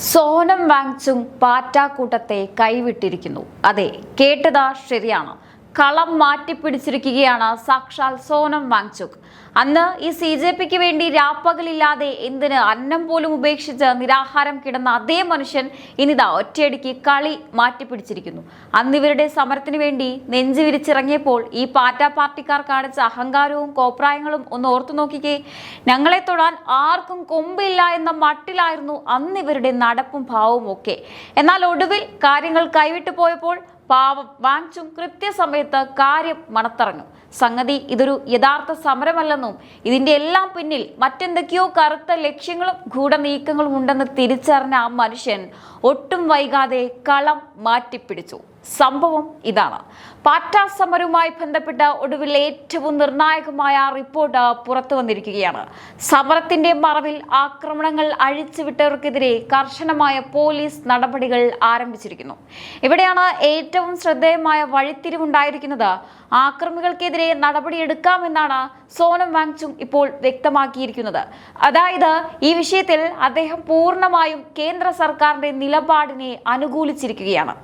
സോനം വാങ്ചുങ് പാറ്റാക്കൂട്ടത്തെ കൈവിട്ടിരിക്കുന്നു. അതെ, കേട്ടത് ശരിയാണ്. കളം മാറ്റിപ്പിടിച്ചിരിക്കുകയാണ് സാക്ഷാൽ സോനം വാങ്ചുക്. അന്ന് ഈ CJPക്ക് വേണ്ടി രാപ്പകലില്ലാതെ എന്തിന് അന്നം പോലും ഉപേക്ഷിച്ച് നിരാഹാരം കിടന്ന അതേ മനുഷ്യൻ ഇനിതാ ഒറ്റയടിക്ക് കളി മാറ്റിപ്പിടിച്ചിരിക്കുന്നു. അന്ന് ഇവരുടെ സമരത്തിന് വേണ്ടി നെഞ്ചു വിരിച്ചിറങ്ങിയപ്പോൾ ഈ പാറ്റാ പാർട്ടിക്കാർ കാണിച്ച അഹങ്കാരവും കോപ്രായങ്ങളും ഒന്ന് ഓർത്തു നോക്കിക്കേ. ഞങ്ങളെ തൊടാൻ ആർക്കും കൊമ്പില്ല എന്ന മട്ടിലായിരുന്നു അന്ന് ഇവരുടെ നടപ്പും ഭാവവും ഒക്കെ. എന്നാൽ ഒടുവിൽ കാര്യങ്ങൾ കൈവിട്ടു പോയപ്പോൾ പാവം വാങ്ചുങ് കൃത്യസമയത്ത് കാര്യം മണത്തറഞ്ഞു. സംഗതി ഇതൊരു യഥാർത്ഥ സമരമല്ലെന്നും ഇതിന്റെ എല്ലാം പിന്നിൽ മറ്റെന്തൊക്കെയോ കറുത്ത ലക്ഷ്യങ്ങളും ഗൂഢനീക്കങ്ങളും ഉണ്ടെന്ന് തിരിച്ചറിഞ്ഞ ആ മനുഷ്യൻ ഒട്ടും വൈകാതെ കളം മാറ്റിപ്പിടിച്ചു. സംഭവം ഇതാണ്. പാറ്റാ സമരവുമായി ബന്ധപ്പെട്ട ഒടുവിൽ ഏറ്റവും നിർണായകമായ റിപ്പോർട്ട് പുറത്തു വന്നിരിക്കുകയാണ്. സമരത്തിന്റെ മറവിൽ ആക്രമണങ്ങൾ അഴിച്ചുവിട്ടവർക്കെതിരെ കർശനമായ പോലീസ് നടപടികൾ ആരംഭിച്ചിരിക്കുന്നു. ഇവിടെയാണ് ഏറ്റവും ശ്രദ്ധേയമായ വഴിത്തിരിവുണ്ടായിരിക്കുന്നത്. ആക്രമികൾക്കെതിരെ നടപടിയെടുക്കാമെന്നാണ് സോനം വാങ്ചുങ് ഇപ്പോൾ വ്യക്തമാക്കിയിരിക്കുന്നത്. അതായത് ഈ വിഷയത്തിൽ അദ്ദേഹം പൂർണ്ണമായും കേന്ദ്ര സർക്കാരിന്റെ നിലപാടിനെ അനുകൂലിച്ചിരിക്കുകയാണ്.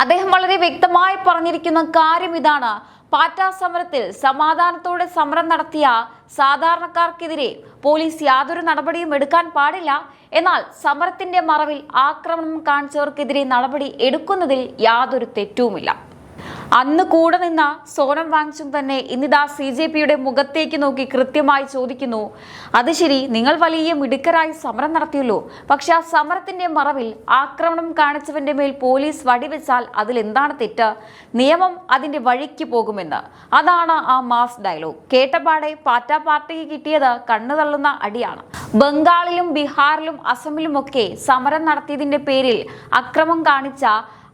അദ്ദേഹം വളരെ വ്യക്തമായി പറഞ്ഞിരിക്കുന്ന കാര്യം ഇതാണ്: പാറ്റാ സമരത്തിൽ സമാധാനത്തോടെ സമരം നടത്തിയ സാധാരണക്കാർക്കെതിരെ പോലീസ് യാതൊരു നടപടിയും എടുക്കാൻ പാടില്ല. എന്നാൽ സമരത്തിന്റെ മറവിൽ ആക്രമണം കാണിച്ചവർക്കെതിരെ നടപടി എടുക്കുന്നതിൽ യാതൊരു തെറ്റുമില്ല. അന്ന് കൂടെ നിന്ന സോനം വാങ്ചുങ് തന്നെ ഇന്നിതാ CJPയുടെ മുഖത്തേക്ക് നോക്കി കൃത്യമായി ചോദിക്കുന്നു, അത് ശരി, നിങ്ങൾ വലിയ മിടുക്കരായി സമരം നടത്തിയല്ലോ, പക്ഷെ ആ സമരത്തിന്റെ മറവിൽ ആക്രമണം കാണിച്ചവന്റെ മേൽ പോലീസ് വടിവെച്ചാൽ അതിലെന്താണ് തെറ്റ്? നിയമം അതിന്റെ വഴിക്ക് പോകുമെന്ന്. അതാണ് ആ മാസ് ഡയലോഗ്. കേട്ടപാടെ പാറ്റാ പാർട്ടിക്ക് കിട്ടിയത് കണ്ണു തള്ളുന്ന അടിയാണ്. ബംഗാളിലും ബീഹാറിലും അസമിലുമൊക്കെ സമരം നടത്തിയതിന്റെ പേരിൽ അക്രമം കാണിച്ച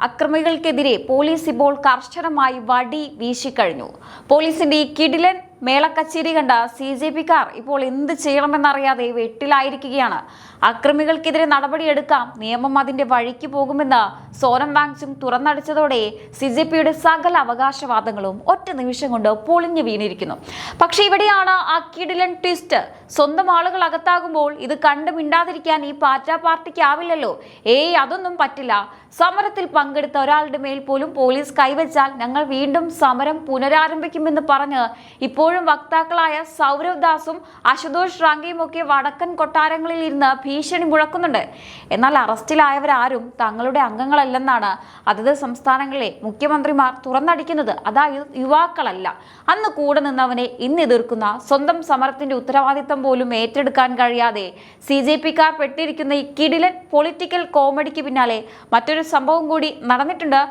അക്രമികൾക്കെതിരെ പോലീസ് ഇപ്പോൾ കർശനമായി വടി വീശിക്കഴിഞ്ഞു. പോലീസിന്റെ ഈ കിടിലൻ മേളക്കച്ചേരി കണ്ട CJPക്കാർ ഇപ്പോൾ എന്ത് ചെയ്യണമെന്നറിയാതെ വെട്ടിലായിരിക്കുകയാണ്. അക്രമികൾക്കെതിരെ നടപടിയെടുക്കാം, നിയമം അതിന്റെ വഴിക്ക് പോകുമെന്ന് സോനം വാങ്ചുങ് തുറന്നടിച്ചതോടെ CJPയുടെ സകല അവകാശവാദങ്ങളും ഒറ്റ നിമിഷം കൊണ്ട് പൊളിഞ്ഞു വീണിരിക്കുന്നു. പക്ഷെ ഇവിടെയാണ് ആ കിടിലൻ ട്വിസ്റ്റ്. സ്വന്തം ആളുകൾ അകത്താകുമ്പോൾ ഇത് കണ്ടു മിണ്ടാതിരിക്കാൻ ഈ പാറ്റാ പാർട്ടിക്ക് ആവില്ലല്ലോ. അതൊന്നും പറ്റില്ല. സമരത്തിൽ പങ്കെടുത്ത ഒരാളുടെ മേൽ പോലും പോലീസ് കൈവച്ചാൽ ഞങ്ങൾ വീണ്ടും സമരം പുനരാരംഭിക്കുമെന്ന് പറഞ്ഞ് ഇപ്പോഴും വക്താക്കളായ സൗരവ് ദാസും അശുതോഷ് റാങ്കയും ഒക്കെ വടക്കൻ കൊട്ടാരങ്ങളിൽ ഇരുന്ന് ഭീഷണി മുഴക്കുന്നുണ്ട്. എന്നാൽ അറസ്റ്റിലായവരാരും തങ്ങളുടെ അംഗങ്ങളല്ലെന്നാണ് അതത് സംസ്ഥാനങ്ങളിലെ മുഖ്യമന്ത്രിമാർ തുറന്നടിക്കുന്നത്. അതായത് യുവാക്കളല്ല. അന്ന് കൂടെ നിന്നവനെ ഇന്ന് എതിർക്കുന്ന, സ്വന്തം സമരത്തിന്റെ ഉത്തരവാദിത്തം പോലും ഏറ്റെടുക്കാൻ കഴിയാതെ CJPക്കാർ പെട്ടിരിക്കുന്ന ഈ കിടിലൻ പൊളിറ്റിക്കൽ കോമഡിക്ക് പിന്നാലെ മറ്റൊരു സംഭവം കൂടി നടന്നിട്ടുണ്ട്.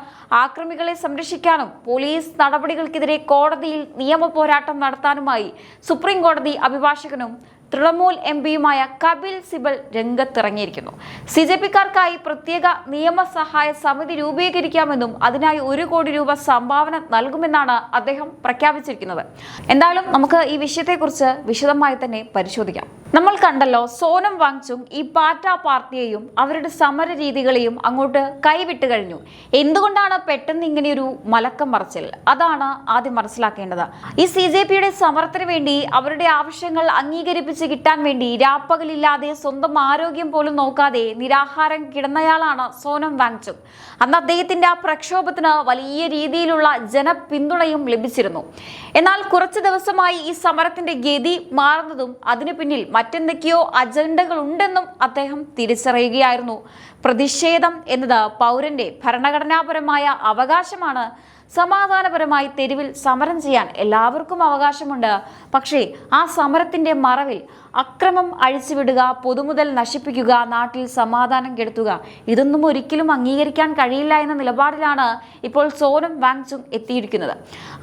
ആക്രമികളെ സംരക്ഷിക്കാനും പോലീസ് നടപടികൾക്കെതിരെ കോടതിയിൽ നിയമ പോരാട്ടം നടത്താനുമായി സുപ്രീം കോടതി അഭിഭാഷകനും തൃണമൂൽ MPയുമായ കപിൽ സിബൽ രംഗത്തിറങ്ങിയിരിക്കുന്നു. CJPക്കാർക്കായി പ്രത്യേക നിയമസഹായ സമിതി രൂപീകരിക്കാമെന്നും അതിനായി 1 കോടി രൂപ സംഭാവന നൽകുമെന്നാണ് അദ്ദേഹം പ്രഖ്യാപിച്ചിരിക്കുന്നത്. എന്തായാലും നമുക്ക് ഈ വിഷയത്തെക്കുറിച്ച് വിശദമായി തന്നെ പരിശോധിക്കാം. നമ്മൾ കണ്ടല്ലോ, സോനം വാങ്ചുങ് ഈ പാറ്റാ പാർട്ടിയെയും അവരുടെ സമര രീതികളെയും അങ്ങോട്ട് കൈവിട്ട് കഴിഞ്ഞു. എന്തുകൊണ്ടാണ് പെട്ടെന്ന് ഇങ്ങനെയൊരു മലക്കം മറിച്ചൽ? അതാണ് ആദ്യം മനസ്സിലാക്കേണ്ടത്. ഈ CJPയുടെ സമരത്തിന് വേണ്ടി അവരുടെ ആവശ്യങ്ങൾ അംഗീകരിപ്പിച്ച് കിട്ടാൻ വേണ്ടി രാപ്പകലില്ലാതെ സ്വന്തം ആരോഗ്യം പോലും നോക്കാതെ നിരാഹാരം കിടന്നയാളാണ് സോനം വാങ്ചുങ്. അന്ന് അദ്ദേഹത്തിന്റെ ആ പ്രക്ഷോഭത്തിന് വലിയ രീതിയിലുള്ള ജനപിന്തുണയും ലഭിച്ചിരുന്നു. എന്നാൽ കുറച്ചു ദിവസമായി ഈ സമരത്തിന്റെ ഗതി മാറുന്നതും അതിനു പിന്നിൽ മറ്റെന്തൊക്കെയോ അജണ്ടകൾ ഉണ്ടെന്നും അദ്ദേഹം തിരിച്ചറിയുകയായിരുന്നു. പ്രതിഷേധം എന്നത് പൗരന്റെ ഭരണഘടനാപരമായ അവകാശമാണ്. സമാധാനപരമായി തെരുവിൽ സമരം ചെയ്യാൻ എല്ലാവർക്കും അവകാശമുണ്ട്. പക്ഷേ ആ സമരത്തിന്റെ മറവിൽ അക്രമം അഴിച്ചുവിടുക, പൊതുമുതൽ നശിപ്പിക്കുക, നാട്ടിൽ സമാധാനം കെടുത്തുക, ഇതൊന്നും ഒരിക്കലും അംഗീകരിക്കാൻ കഴിയില്ല എന്ന നിലപാടിലാണ് ഇപ്പോൾ സോനം വാങ്ചുങ് എത്തിയിരിക്കുന്നത്.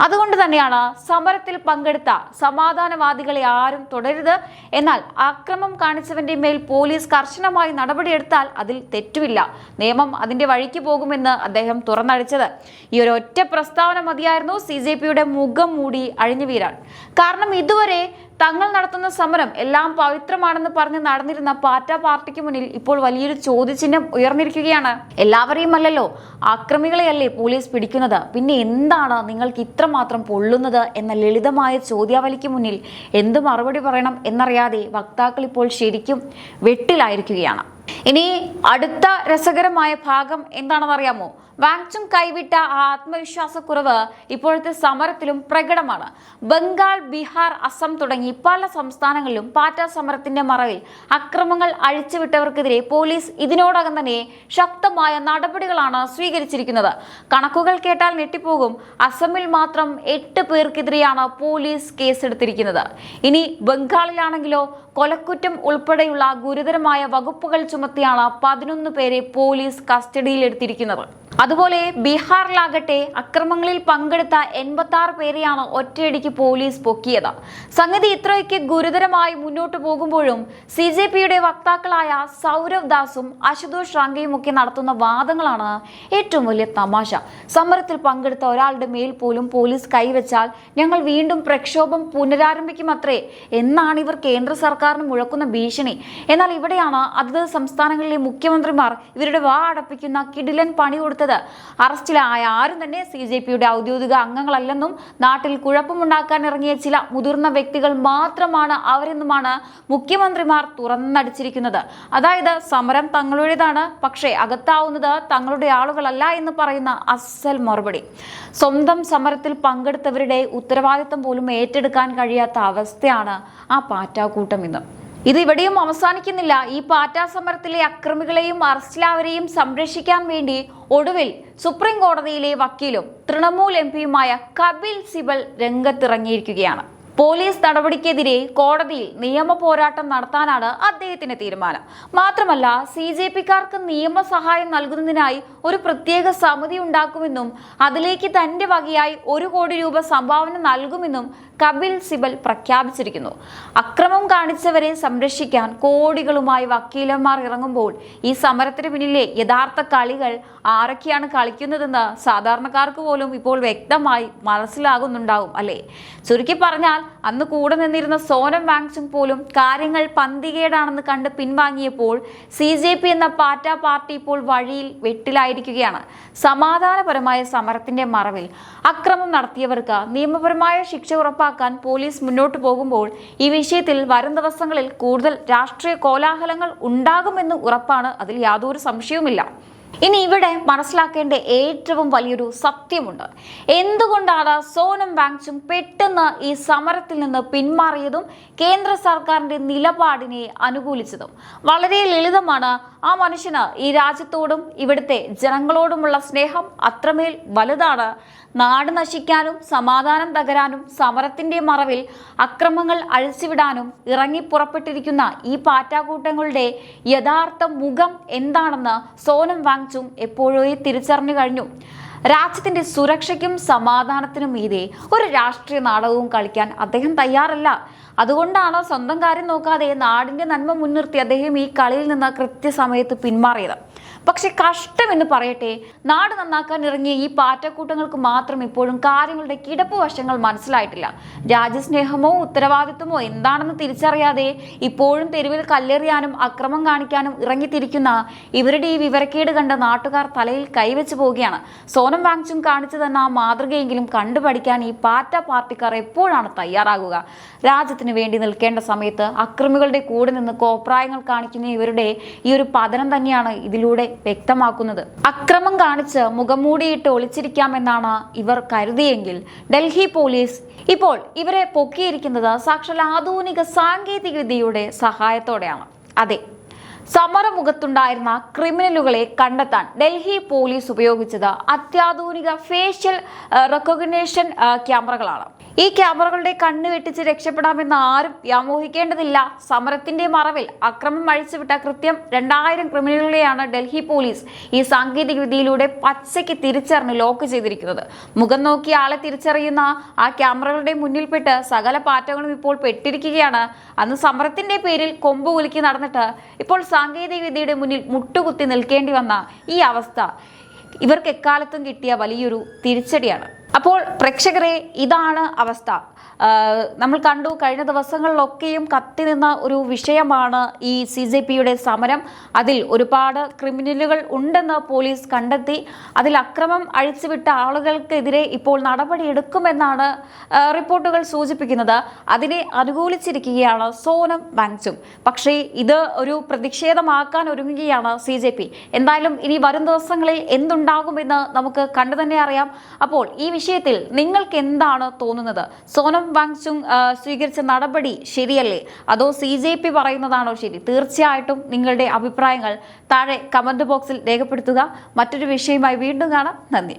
അതുകൊണ്ട് തന്നെയാണ് സമരത്തിൽ പങ്കെടുത്ത സമാധാനവാദികളെ ആരും തുടരുത്, എന്നാൽ അക്രമം കാണിച്ചവന്റെ മേൽ പോലീസ് കർശനമായി നടപടിയെടുത്താൽ അതിൽ തെറ്റുമില്ല, നിയമം അതിന്റെ വഴിക്ക് പോകുമെന്ന് അദ്ദേഹം തുറന്നടിച്ചത്. ഈ ഒരു ഒറ്റ പ്രസ്താവന മതിയായിരുന്നു CJPയുടെ മുഖം മൂടി അഴിഞ്ഞു വീരാൻ. കാരണം ഇതുവരെ തങ്ങൾ നടത്തുന്ന സമരം എല്ലാം പവിത്രമാണെന്ന് പറഞ്ഞ് നടന്നിരുന്ന പാറ്റ പാർട്ടിക്ക് മുന്നിൽ ഇപ്പോൾ വലിയൊരു ചോദ്യചിഹ്നം ഉയർന്നിരിക്കുകയാണ്. എല്ലാവരെയും അല്ലല്ലോ, ആക്രമികളെയല്ലേ പോലീസ് പിടിക്കുന്നത്, പിന്നെ എന്താണ് നിങ്ങൾക്ക് ഇത്രമാത്രം പൊള്ളുന്നത് എന്ന ലളിതമായ ചോദ്യാവലിക്ക് മുന്നിൽ എന്ത് മറുപടി പറയണം എന്നറിയാതെ വക്താക്കൾ ഇപ്പോൾ ശരിക്കും വെട്ടിലായിരിക്കുകയാണ്. ഇനി അടുത്ത രസകരമായ ഭാഗം എന്താണെന്ന് അറിയാമോ? വാങ്ചുങ് കൈവിട്ട ആത്മവിശ്വാസക്കുറവ് ഇപ്പോഴത്തെ സമരത്തിലും പ്രകടമാണ്. ബംഗാൾ, ബീഹാർ, അസം തുടങ്ങി പല സംസ്ഥാനങ്ങളിലും പാറ്റ സമരത്തിന്റെ മറവിൽ അക്രമങ്ങൾ അഴിച്ചുവിട്ടവർക്കെതിരെ പോലീസ് ഇതിനോടകം തന്നെ ശക്തമായ നടപടികളാണ് സ്വീകരിച്ചിരിക്കുന്നത്. കണക്കുകൾ കേട്ടാൽ ഞെട്ടിപ്പോകും. അസമിൽ മാത്രം 8 പേർക്കെതിരെയാണ് പോലീസ് കേസെടുത്തിരിക്കുന്നത്. ഇനി ബംഗാളിലാണെങ്കിലോ കൊലക്കുറ്റം ഉൾപ്പെടെയുള്ള ഗുരുതരമായ വകുപ്പുകൾ ചുമത്തിയാണ് 11 പേരെ പോലീസ് കസ്റ്റഡിയിലെടുത്തിരിക്കുന്നത്. അതുപോലെ ബീഹാറിലാകട്ടെ അക്രമങ്ങളിൽ പങ്കെടുത്ത 86 പേരെയാണ് ഒറ്റയടിക്ക് പോലീസ് പൊക്കിയത്. സംഗതി ഇത്രയൊക്കെ ഗുരുതരമായി മുന്നോട്ട് പോകുമ്പോഴും CJPയുടെ വക്താക്കളായ സൗരവ് ദാസും അശുതോഷ് റാങ്കയും ഒക്കെ നടത്തുന്ന വാദങ്ങളാണ് ഏറ്റവും വലിയ തമാശ. സമരത്തിൽ പങ്കെടുത്ത ഒരാളുടെ മേൽ പോലും പോലീസ് കൈവച്ചാൽ ഞങ്ങൾ വീണ്ടും പ്രക്ഷോഭം പുനരാരംഭിക്കുമത്രേ എന്നാണ് ഇവർ കേന്ദ്ര സർക്കാരിന് മുഴക്കുന്ന ഭീഷണി. എന്നാൽ ഇവിടെയാണ് അതത് സംസ്ഥാനങ്ങളിലെ മുഖ്യമന്ത്രിമാർ ഇവരുടെ വാ അടപ്പിക്കുന്ന കിടിലൻ പണി കൊടുത്തത്. അറസ്റ്റിലായ ആരും തന്നെ CJPയുടെ ഔദ്യോഗിക അംഗങ്ങളല്ലെന്നും നാട്ടിൽ കുഴപ്പമുണ്ടാക്കാൻ ഇറങ്ങിയ ചില മുതിർന്ന വ്യക്തികൾ മാത്രമാണ് അവരെന്നുമാണ് മുഖ്യമന്ത്രിമാർ തുറന്നടിച്ചിരിക്കുന്നത്. അതായത് സമരം തങ്ങളുടേതാണ്, പക്ഷേ അകത്താവുന്നത് തങ്ങളുടെ ആളുകളല്ല എന്ന് പറയുന്ന അസൽ മറുപടി. സ്വന്തം സമരത്തിൽ പങ്കെടുത്തവരുടെ ഉത്തരവാദിത്തം പോലും ഏറ്റെടുക്കാൻ കഴിയാത്ത അവസ്ഥയാണ് ആ പാറ്റാക്കൂട്ടം ഇന്ന്. ഇത് ഇവിടെയും അവസാനിക്കുന്നില്ല. ഈ പാറ്റ സമരത്തിലെ അക്രമികളെയും അറസ്റ്റിലാവരെയും സംരക്ഷിക്കാൻ വേണ്ടി ഒടുവിൽ സുപ്രീം കോടതിയിലെ വക്കീലും തൃണമൂൽ MP-യുമായ കപിൽ സിബൽ രംഗത്തിറങ്ങിയിരിക്കുകയാണ്. പോലീസ് നടപടിക്കെതിരെ കോടതിയിൽ നിയമ പോരാട്ടം നടത്താനാണ് അദ്ദേഹത്തിന്റെ തീരുമാനം. മാത്രമല്ല CJPക്കാർക്ക് നിയമസഹായം നൽകുന്നതിനായി ഒരു പ്രത്യേക സമിതി ഉണ്ടാക്കുമെന്നും അതിലേക്ക് തന്റെ വകയായി 1 കോടി രൂപ സംഭാവന നൽകുമെന്നും കപിൽ സിബൽ പ്രഖ്യാപിച്ചിരിക്കുന്നു. അക്രമം കാണിച്ചവരെ സംരക്ഷിക്കാൻ കോടികളുമായി വക്കീലന്മാർ ഇറങ്ങുമ്പോൾ ഈ സമരത്തിന് പിന്നിലെ യഥാർത്ഥ കളികൾ ആരൊക്കെയാണ് കളിക്കുന്നതെന്ന് സാധാരണക്കാർക്ക് പോലും ഇപ്പോൾ വ്യക്തമായി മനസ്സിലാകുന്നുണ്ടാവും അല്ലേ? ചുരുക്കി പറഞ്ഞാൽ അന്ന് കൂടെ നിന്നിരുന്ന സോനം വാങ്ചുങ് പോലും കാര്യങ്ങൾ പന്തികേടാണെന്ന് കണ്ട് പിൻവാങ്ങിയപ്പോൾ CJP എന്ന പാറ്റ പാർട്ടി ഇപ്പോൾ വഴിയിൽ വെട്ടിലായിരിക്കുകയാണ്. സമാധാനപരമായ സമരത്തിന്റെ മറവിൽ അക്രമം നടത്തിയവർക്ക് നിയമപരമായ ശിക്ഷ ഉറപ്പാക്കാൻ പോലീസ് മുന്നോട്ട് പോകുമ്പോൾ ഈ വിഷയത്തിൽ വരും ദിവസങ്ങളിൽ കൂടുതൽ രാഷ്ട്രീയ കോലാഹലങ്ങൾ ഉണ്ടാകുമെന്ന് ഉറപ്പാണ്. അതിൽ യാതൊരു സംശയവുമില്ല. ഇനി ഇവിടെ മനസ്സിലാക്കേണ്ട ഏറ്റവും വലിയൊരു സത്യമുണ്ട്. എന്തുകൊണ്ടാണ് സോനം വാങ്ചുങ് പെട്ടെന്ന് ഈ സമരത്തിൽ നിന്ന് പിന്മാറിയതും കേന്ദ്ര സർക്കാരിന്റെ നിലപാടിനെ അനുകൂലിച്ചതും? വളരെ ലളിതമാണ്. ആ മനുഷ്യന് ഈ രാജ്യത്തോടും ഇവിടുത്തെ ജനങ്ങളോടുമുള്ള സ്നേഹം അത്രമേൽ വലുതാണ്. നാട് നശിക്കാനും സമാധാനം തകരാനും സമരത്തിന്റെ മറവിൽ അക്രമങ്ങൾ അഴിച്ചുവിടാനും ഇറങ്ങി പുറപ്പെട്ടിരിക്കുന്ന ഈ പാറ്റാക്കൂട്ടങ്ങളുടെ യഥാർത്ഥ മുഖം എന്താണെന്ന് സോനം വാങ്ചുങ് എപ്പോഴോ തിരിച്ചറിഞ്ഞു കഴിഞ്ഞു. രാജ്യത്തിന്റെ സുരക്ഷയ്ക്കും സമാധാനത്തിനും മീതെ ഒരു രാഷ്ട്രീയ നാടകവും കളിക്കാൻ അദ്ദേഹം തയ്യാറല്ല. അതുകൊണ്ടാണ് സ്വന്തം കാര്യം നോക്കാതെ നാടിന്റെ നന്മ മുൻനിർത്തി അദ്ദേഹം ഈ കളിയിൽ നിന്ന് കൃത്യസമയത്ത് പിന്മാറിയത്. പക്ഷെ കഷ്ടമെന്ന് പറയട്ടെ, നാട് നന്നാക്കാൻ ഇറങ്ങിയ ഈ പാറ്റക്കൂട്ടങ്ങൾക്ക് മാത്രം ഇപ്പോഴും കാര്യങ്ങളുടെ കിടപ്പ് വശങ്ങൾ മനസ്സിലായിട്ടില്ല. രാജ്യസ്നേഹമോ ഉത്തരവാദിത്വമോ എന്താണെന്ന് തിരിച്ചറിയാതെ ഇപ്പോഴും തെരുവിൽ കല്ലെറിയാനും അക്രമം കാണിക്കാനും ഇറങ്ങിത്തിരിക്കുന്ന ഇവരുടെ ഈ വിവരക്കേട് കണ്ട നാട്ടുകാർ തലയിൽ കൈവച്ചു പോവുകയാണ്. സോനം വാങ്ചുങ് കാണിച്ചു തന്ന ആ മാതൃകയെങ്കിലും കണ്ടുപഠിക്കാൻ ഈ പാറ്റ പാർട്ടിക്കാർ എപ്പോഴാണ് തയ്യാറാകുക? രാജ്യത്തിന് വേണ്ടി നിൽക്കേണ്ട സമയത്ത് അക്രമികളുടെ കൂടെ നിന്ന് കോപ്രായങ്ങൾ കാണിക്കുന്ന ഇവരുടെ ഈ ഒരു പതനം തന്നെയാണ് ഇതിലൂടെ വ്യക്തമാക്കുന്നത്. അക്രമം കാണിച്ച് മുഖംമൂടിയിട്ട് ഒളിച്ചിരിക്കാമെന്നാണ് ഇവർ കരുതിയെങ്കിൽ ഡൽഹി പോലീസ് ഇപ്പോൾ ഇവരെ പൊക്കിയിരിക്കുന്നത് സാക്ഷാൽ ആധുനിക സാങ്കേതിക വിദ്യയുടെ സഹായത്തോടെയാണ്. അതെ, സമരമുഖത്തുണ്ടായിരുന്ന ക്രിമിനലുകളെ കണ്ടെത്താൻ ഡൽഹി പോലീസ് ഉപയോഗിച്ചത് അത്യാധുനിക ഫേഷ്യൽ റെക്കഗ്നിഷൻ ക്യാമറകളാണ്. ഈ ക്യാമറകളുടെ കണ്ണ് വെട്ടിച്ച് രക്ഷപ്പെടാമെന്ന് ആരും വ്യാമോഹിക്കേണ്ടതില്ല. സമരത്തിന്റെ മറവിൽ അക്രമം അഴിച്ചുവിട്ട കൃത്യം 2000 ക്രിമിനലുകളെയാണ് ഡൽഹി പോലീസ് ഈ സാങ്കേതിക വിദ്യയിലൂടെ പച്ചയ്ക്ക് തിരിച്ചറിഞ്ഞ് ലോക്ക് ചെയ്തിരിക്കുന്നത്. മുഖം നോക്കി ആളെ തിരിച്ചറിയുന്ന ആ ക്യാമറകളുടെ മുന്നിൽപ്പെട്ട് സകല പാറ്റകളും ഇപ്പോൾ പെട്ടിരിക്കുകയാണ്. അന്ന് സമരത്തിന്റെ പേരിൽ കൊമ്പ് കുലുക്കി നടന്നിട്ട് ഇപ്പോൾ സാങ്കേതിക വിദ്യയുടെ മുന്നിൽ മുട്ടുകുത്തി നിൽക്കേണ്ടി വന്ന ഈ അവസ്ഥ ഇവർക്ക് എക്കാലത്തും കിട്ടിയ വലിയൊരു തിരിച്ചടിയാണ്. അപ്പോൾ പ്രേക്ഷകരെ, ഇതാണ് അവസ്ഥ. നമ്മൾ കണ്ടു, കഴിഞ്ഞ ദിവസങ്ങളിലൊക്കെയും കത്തി നിന്ന ഒരു വിഷയമാണ് ഈ CJPയുടെ സമരം. അതിൽ ഒരുപാട് ക്രിമിനലുകൾ ഉണ്ടെന്ന് പോലീസ് കണ്ടെത്തി. അതിൽ അക്രമം അഴിച്ചുവിട്ട ആളുകൾക്കെതിരെ ഇപ്പോൾ നടപടിയെടുക്കുമെന്നാണ് റിപ്പോർട്ടുകൾ സൂചിപ്പിക്കുന്നത്. അതിനെ അനുകൂലിച്ചിരിക്കുകയാണ് സോനം വാങ്ചുക്. പക്ഷേ ഇത് ഒരു പ്രതിഷേധമാക്കാൻ ഒരുങ്ങുകയാണ് CJP. എന്തായാലും ഇനി വരും ദിവസങ്ങളിൽ എന്തുണ്ടാകുമെന്ന് നമുക്ക് കണ്ടു തന്നെ അറിയാം. അപ്പോൾ ഈ വിഷയത്തിൽ നിങ്ങൾക്ക് എന്താണ് തോന്നുന്നത്? സോനം വാങ്ചുക് സ്വീകരിച്ച നടപടി ശരിയല്ലേ, അതോ CJP പറയുന്നതാണോ ശരി? തീർച്ചയായിട്ടും നിങ്ങളുടെ അഭിപ്രായങ്ങൾ താഴെ കമന്റ് ബോക്സിൽ രേഖപ്പെടുത്തുക. മറ്റൊരു വിഷയമായി വീണ്ടും കാണാം. നന്ദി.